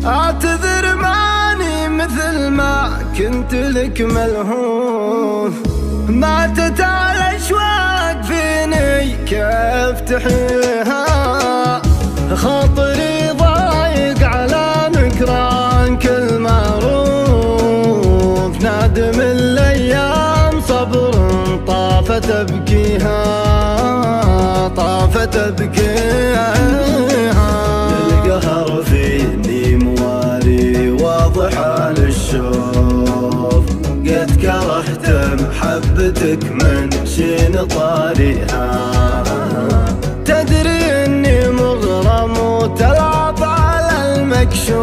اعتذر ماني مثل ما كنت لك ملهوف، ماتت على اشواق فيني كيف تحيها، خاطري ضايق على نكران كل معروف، نادم الايام صبر طافت ابكيها، طافت ابكيها. القهر فيني موالي واضح على الشوف، قد كرهت محبتك من شين طاريها، تدري اني مغرم وتلعب على المكشوف،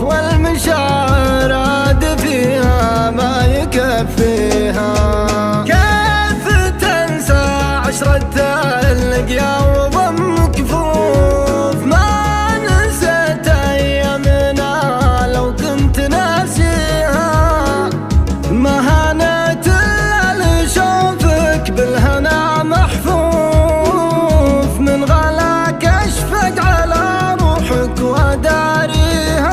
والمشاعر عاد فيها ما يكفيها، كيف تنسى عشرة اللقيا وضم كفوف، ما نسيت ايامنا لو كنت ناسيها، ما هانت الا لشوفك بالهنا محفوف، من غلاك اشفق على روحك وداريها.